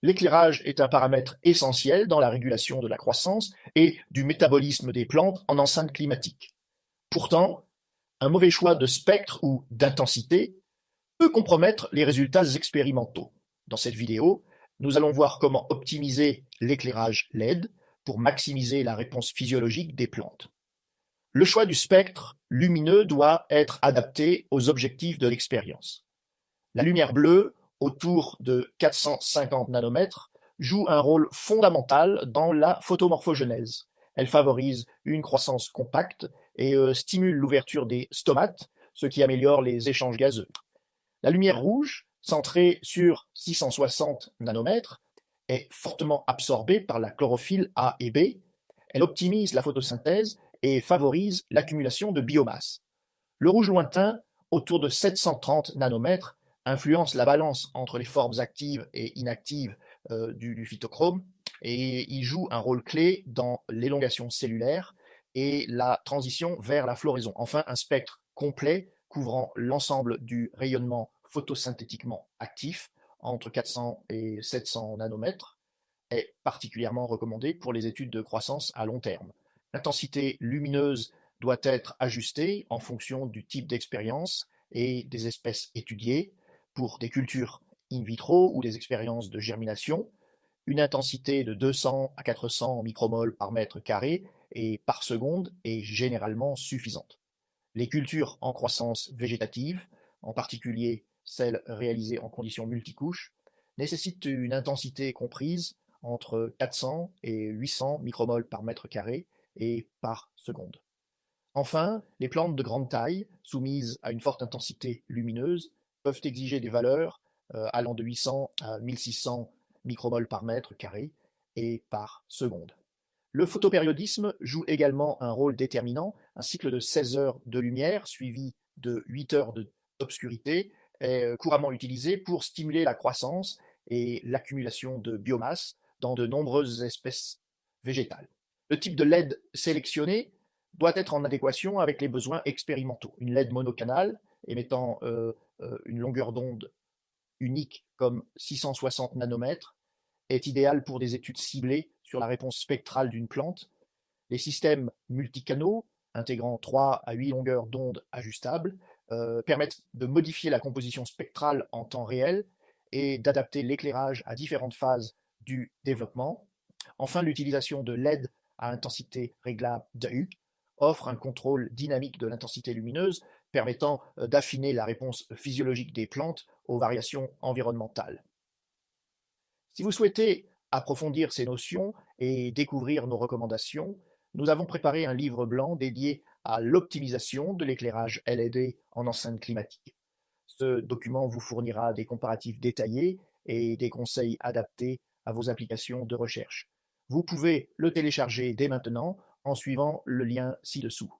L'éclairage est un paramètre essentiel dans la régulation de la croissance et du métabolisme des plantes en enceinte climatique. Pourtant, un mauvais choix de spectre ou d'intensité peut compromettre les résultats expérimentaux. Dans cette vidéo, nous allons voir comment optimiser l'éclairage LED pour maximiser la réponse physiologique des plantes. Le choix du spectre lumineux doit être adapté aux objectifs de l'expérience. La lumière bleue, autour de 450 nanomètres, joue un rôle fondamental dans la photomorphogenèse. Elle favorise une croissance compacte et stimule l'ouverture des stomates, ce qui améliore les échanges gazeux. La lumière rouge, centrée sur 660 nanomètres, est fortement absorbée par la chlorophylle A et B. Elle optimise la photosynthèse et favorise l'accumulation de biomasse. Le rouge lointain, autour de 730 nanomètres, influence la balance entre les formes actives et inactives du phytochrome et il joue un rôle clé dans l'élongation cellulaire et la transition vers la floraison. Enfin, un spectre complet couvrant l'ensemble du rayonnement photosynthétiquement actif entre 400 et 700 nanomètres est particulièrement recommandé pour les études de croissance à long terme. L'intensité lumineuse doit être ajustée en fonction du type d'expérience et des espèces étudiées. Pour des cultures in vitro ou des expériences de germination, une intensité de 200 à 400 micromoles par mètre carré et par seconde est généralement suffisante. Les cultures en croissance végétative, en particulier celles réalisées en conditions multicouches, nécessitent une intensité comprise entre 400 et 800 micromoles par mètre carré et par seconde. Enfin, les plantes de grande taille, soumises à une forte intensité lumineuse, peuvent exiger des valeurs allant de 800 à 1600 micromoles par mètre carré et par seconde. Le photopériodisme joue également un rôle déterminant. Un cycle de 16 heures de lumière suivi de 8 heures d'obscurité est couramment utilisé pour stimuler la croissance et l'accumulation de biomasse dans de nombreuses espèces végétales. Le type de LED sélectionné doit être en adéquation avec les besoins expérimentaux. Une LED monocanal émettant une longueur d'onde unique comme 660 nanomètres est idéal pour des études ciblées sur la réponse spectrale d'une plante. Les systèmes multicanaux, intégrant 3 à 8 longueurs d'onde ajustables, permettent de modifier la composition spectrale en temps réel et d'adapter l'éclairage à différentes phases du développement. Enfin, l'utilisation de LED à intensité réglable d'AU offre un contrôle dynamique de l'intensité lumineuse permettant d'affiner la réponse physiologique des plantes aux variations environnementales. Si vous souhaitez approfondir ces notions et découvrir nos recommandations, nous avons préparé un livre blanc dédié à l'optimisation de l'éclairage LED en enceinte climatique. Ce document vous fournira des comparatifs détaillés et des conseils adaptés à vos applications de recherche. Vous pouvez le télécharger dès maintenant en suivant le lien ci-dessous.